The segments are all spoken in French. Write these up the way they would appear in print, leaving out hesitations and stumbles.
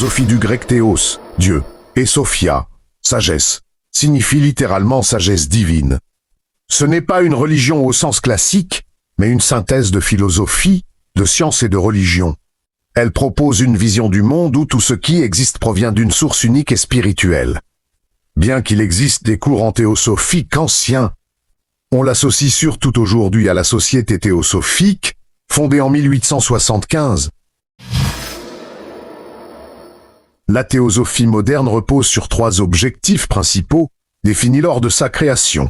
théosophie du grec théos, Dieu, et sophia, sagesse, signifie littéralement sagesse divine. Ce n'est pas une religion au sens classique, mais une synthèse de philosophie, de science et de religion. Elle propose une vision du monde où tout ce qui existe provient d'une source unique et spirituelle. Bien qu'il existe des courants théosophiques anciens, on l'associe surtout aujourd'hui à la Société théosophique, fondée en 1875. La théosophie moderne repose sur 3 objectifs principaux, définis lors de sa création.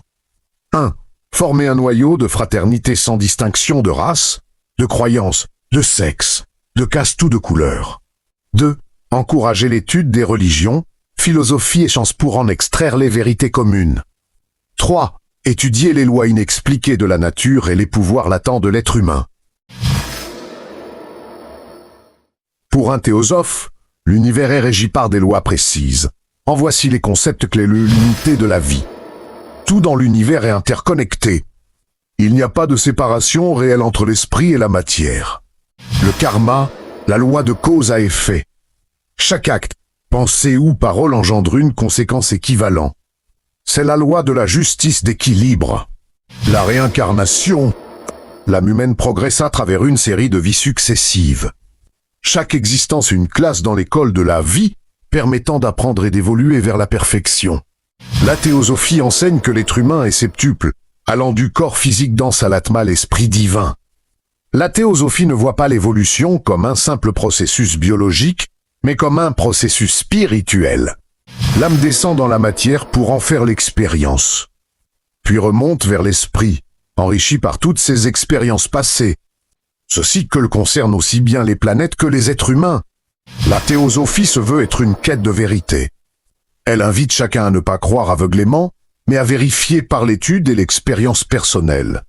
1. Former un noyau de fraternité sans distinction de race, de croyance, de sexe, de caste ou de couleur. 2. Encourager l'étude des religions, philosophie et sciences pour en extraire les vérités communes. 3. Étudier les lois inexpliquées de la nature et les pouvoirs latents de l'être humain. Pour un théosophe, l'univers est régi par des lois précises. En voici les concepts clés: l'unité de la vie. Tout dans l'univers est interconnecté. Il n'y a pas de séparation réelle entre l'esprit et la matière. Le karma, la loi de cause à effet. Chaque acte, pensée ou parole engendre une conséquence équivalente. C'est la loi de la justice d'équilibre. La réincarnation. L'âme humaine progresse à travers une série de vies successives. Chaque existence est une classe dans l'école de la vie, permettant d'apprendre et d'évoluer vers la perfection. La théosophie enseigne que l'être humain est septuple, allant du corps physique dense à l'atma, l'esprit divin. La théosophie ne voit pas l'évolution comme un simple processus biologique, mais comme un processus spirituel. L'âme descend dans la matière pour en faire l'expérience, puis remonte vers l'esprit, enrichi par toutes ses expériences passées. Ce cycle concerne aussi bien les planètes que les êtres humains. La théosophie se veut être une quête de vérité. Elle invite chacun à ne pas croire aveuglément, mais à vérifier par l'étude et l'expérience personnelle.